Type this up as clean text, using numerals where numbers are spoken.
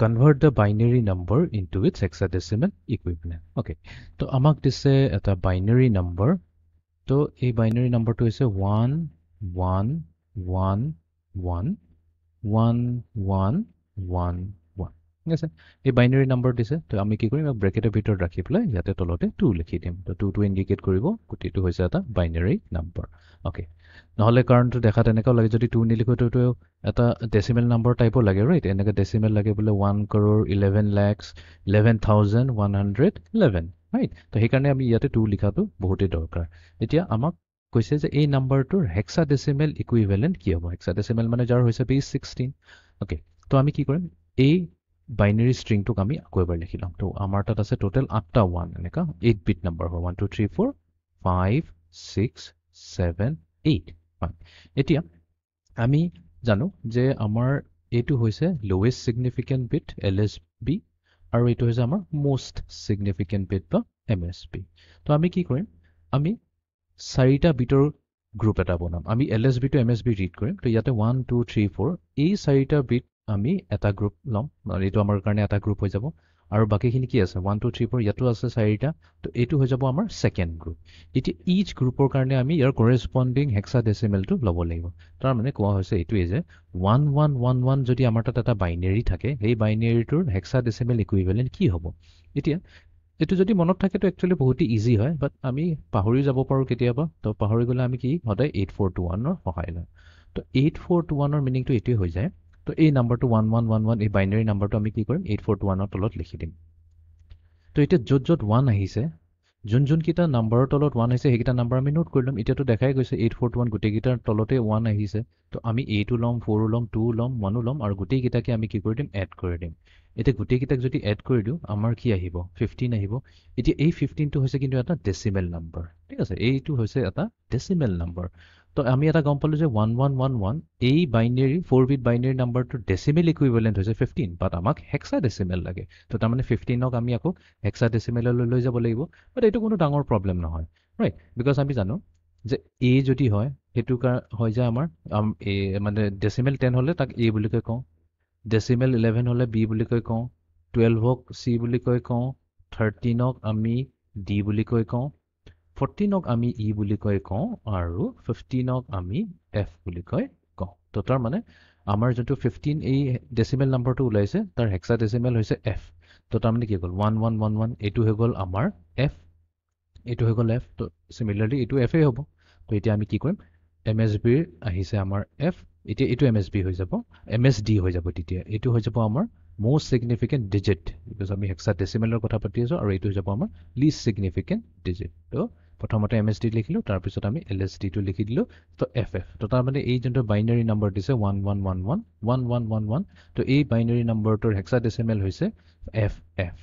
convert the binary number into its hexadecimal equivalent. Okay, তো আমাক দিছে এটা binary number. তো এই binary number টো হৈছে 1 1 1 1 1 1 1 1 ঠিক আছে এই binary number দিছে তো আমি কি কৰিম ব্ৰেকেটৰ ভিতৰত ৰাখি পেলাই ইয়াতে তলতে 2 লিখি দিম তো 2 টো ইন্ডিকেট কৰিব গোটেইটো হৈছে এটা binary number. Okay, নহলে কাৰণটো দেখা তেনেকুৱা লাগে যদি 2 নিলিখো তো এটা ডেসিমেল নাম্বাৰ টাইপৰ লাগে ৰাইট এনেকা ডেসিমেল লাগে বোলে 1 crore 11 lakhs 11111 ৰাইট তো সেইকাৰণে আমি ইয়াতে 2 লিখাটো বহুতেই দৰকাৰ এতিয়া আমাক কৈছে যে এই নাম্বাৰটোৰ হেক্সাডেসিমেল ইকুইভ্যালেন্ট কি হ'ব হেক্সাডেসিমেল মানে যাৰ হৈছে বেস 16 ওকে তো আমি কি কৰিম এই বাইনাৰী ষ্ট্ৰিংটোক আমি আকৌ এবাৰ লিখি লম তো আমাৰ তাত আছে টোটাল 8টা 1 এনেকা 8 বিট নাম্বাৰ হয় 1 2 3 4 5 6 7 8 এতিয়া আমি জানো যে আমাৰ এটো হৈছে লোৱেষ্ট সিগনিফিকেন্ট বিট LSB আৰু এটো হৈছে আমাৰ মোষ্ট সিগনিফিকেন্ট বিট বা MSB তো আমি কি কৰিম আমি চাৰিটা বিটৰ গ্ৰুপ এটা বনাম আমি LSB to MSB ৰিড কৰিম তো ইয়াতে 1 2 3 4 এই চাৰিটা বিট আমি এটা গ্ৰুপ লম আৰু এটো আমাৰ কাৰণে এটা গ্ৰুপ হৈ যাব আৰু বাকিখিনি কি আছে 1 2 3 4 ইয়াতো আছে চাৰিটা তো এটো হৈ যাব আমাৰ সেকেন্ড গ্ৰুপ এটি ইচ গ্ৰুপৰ কাৰণে আমি ইয়াৰ কৰেসপন্ডিং হেক্সাডেসিমেলটো লব লাগিব তাৰ মানে কোৱা হৈছে এটোৱে যে 1111 যদি আমাৰ তাত এটা বাইনাৰী থাকে এই বাইনাৰীটোৰ হেক্সাডেসিমেল ইকুইভ্যালেন্ট কি হ'ব এতিয়া এটো যদি মনত থাকে তো একচুয়ালি বহুত ইজি হয় বাট আমি পাহৰি যাব পাৰো কেতিয়াবা তো পাহৰি গলে আমি কি হদাই 8421 ৰ সহায় লম তো 8421 ৰ মিনিংটো এটোৱে হৈ যায় তো এই নাম্বাৰটো 1111 এই বাইনাৰী নাম্বাৰটো আমি কি কৰিম 8421 ৰ তলত লিখি দিম তো এটা যত যত 1 আহিছে যোন কিটা নাম্বাৰৰ তলত 1 আহিছে হেকিটা নাম্বাৰ আমি নোট কৰি লম এতিয়াটো দেখাই গৈছে 8421 গোটেই কিটাৰ তলতে 1 আহিছে তো আমি 8 লম 4 লম 2 লম 1 লম আৰু গোটেই কিটাকে আমি কি কৰি দিম এড কৰি দিম এতিয়া গোটেই কিটাক যদি এড কৰি দিও আমাৰ কি আহিব 15 আহিব এতিয়া এই 15 টো হৈছে কিন্তু এটা ডেসিমেল নাম্বাৰ ঠিক আছে এইটো হৈছে এটা ডেসিমেল নাম্বাৰ তো আমি এটা গম পালো যে 1111 এই বাইনাৰী 4 বিট বাইনাৰী নাম্বাৰটো ডেসিমেল ইকুইভ্যালেন্ট হৈছে 15 বাট আমাক হেক্সাডেসিমেল লাগে তো তাৰ মানে 15 ক আমি আকৌ হেক্সাডেসিমেললৈ লৈ যাব লাগিব বাট এইটো কোনো ডাঙৰ প্ৰবলেম নহয় ৰাইট বিকজ আমি জানো যে a যদি হয় হেতু হৈ যায় আমাৰ a মানে ডেসিমেল 10 হলে তাক a বুলি কয় কওঁ ডেসিমেল 11 হলে b বুলি কয় কওঁ 12 ক c বুলি কয় কওঁ 13 ক আমি d বুলি কয় কওঁ 14 ক আমি e বুলি কয় কওঁ আৰু 15 ক আমি f বুলি কয় কওঁ তো তাৰ মানে আমাৰ যেটো 15 এই ডেসিমেল নাম্বাৰটো ওলাইছে তাৰ হেক্সাডেসিমেল হৈছে f তো তাৰ মানে কি হ'ল 1111 এটো হৈ গল আমাৰ f এটো হৈ গল f তো সিমিলাৰলি এটো f এ হ'ব তো এতিয়া আমি কি কৰিম MSB আহিছে আমাৰ f এতিয়া এটো MSB হৈ যাব MSD হৈ যাব তেতিয়া এটো হৈ যাব আমাৰ most significant digit because আমি hexadecimal কথা পাতি আছো আৰু এটো হৈ যাব আমাৰ least significant digit তো প্ৰথমতে MSD লিখিলো তাৰ পিছত আমি LSD টো লিখি দিলো তো FF তো তাৰ মানে এই যোনটো বাইনাৰী নাম্বাৰ দিছে 1111 1111 তো এই বাইনাৰী নাম্বাৰটোৰ হেক্সাডেসিমেল হৈছে FF